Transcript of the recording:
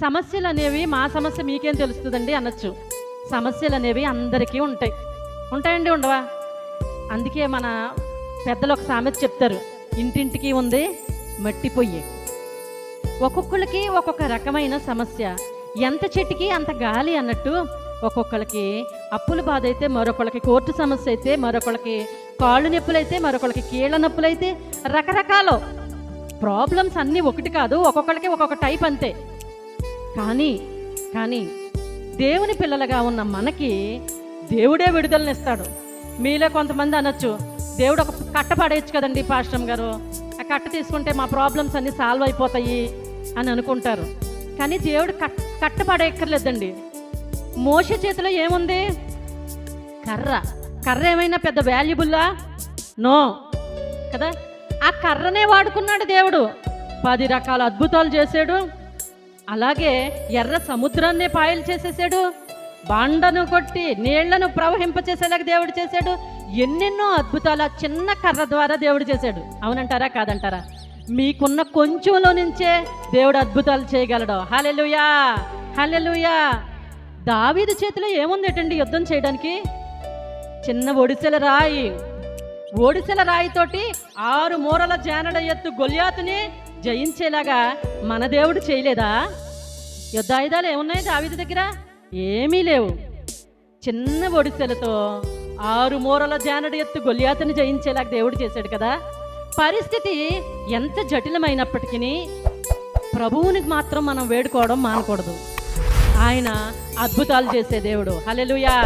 సమస్యలు అనేవి మా సమస్య మీకేం తెలుస్తుందండి అనొచ్చు. సమస్యలు అనేవి అందరికీ ఉంటాయి. ఉంటాయండి, ఉండవా? అందుకే మన పెద్దలు ఒక సామెత చెప్తారు, ఇంటింటికి ఉంది మట్టి పొయ్యి. ఒక్కొక్కరికి ఒక్కొక్క రకమైన సమస్య. ఎంత చెట్టుకి అంత గాలి అన్నట్టు ఒక్కొక్కరికి అప్పుల బాధ అయితే, మరొకరికి కోర్టు సమస్య అయితే, మరొకరికి కాళ్ళు నొప్పులైతే, మరొకరికి కీళ్ళ నొప్పులైతే, రకరకాల ప్రాబ్లమ్స్ అన్నీ ఒకటి కాదు, ఒక్కొక్కరికి ఒక్కొక్క టైప్ అంతే. కానీ దేవుని పిల్లలుగా ఉన్న మనకి దేవుడే విడుదలనిస్తాడు. మీలో కొంతమంది అనొచ్చు, దేవుడు ఒక కట్ట పడేయచ్చు కదండి పాస్టర్ గారు, ఆ కట్ట తీసుకుంటే మా ప్రాబ్లమ్స్ అన్నీ సాల్వ్ అయిపోతాయి అని అనుకుంటారు. కానీ దేవుడు కట్ట పడేయక్కర్లేదండి. మోషే చేతిలో ఏముంది? కర్ర ఏమైనా పెద్ద వాల్యుబుల్లా? నో కదా. ఆ కర్రనే వాడుకున్నాడు దేవుడు, 10 రకాల అద్భుతాలు చేశాడు. అలాగే ఎర్ర సముద్రాన్నే పాయలు చేసేసాడు, బండను కొట్టి నీళ్లను ప్రవహింపచేసేలాగా దేవుడు చేశాడు. ఎన్నెన్నో అద్భుతాలు ఆ చిన్న కర్ర ద్వారా దేవుడు చేశాడు. అవునంటారా కాదంటారా? మీకున్న కొంచెంలో నుంచే దేవుడు అద్భుతాలు చేయగలడు. హల్లెలూయా, హల్లెలూయా. దావీదు చేతిలో ఏముందేటండి యుద్ధం చేయడానికి? చిన్న ఒడిసెల రాయితోటి 6 మూరల జానడ ఎత్తు గొల్యాతుని జయించేలాగా మన దేవుడు చేయలేదా? యుద్ధాయుధాలు ఏమున్నాయి దావీదు దగ్గర? ఏమీ లేవు. చిన్న ఒడిసెలతో 6 మూరల జానడ ఎత్తు గొల్యాతుని జయించేలాగా దేవుడు చేశాడు కదా. పరిస్థితి ఎంత జటిలమైనప్పటికీ ప్రభువుని మాత్రం మనం వేడుకోవడం మానకూడదు. ఆయన అద్భుతాలు చేసే దేవుడు. హల్లెలూయా.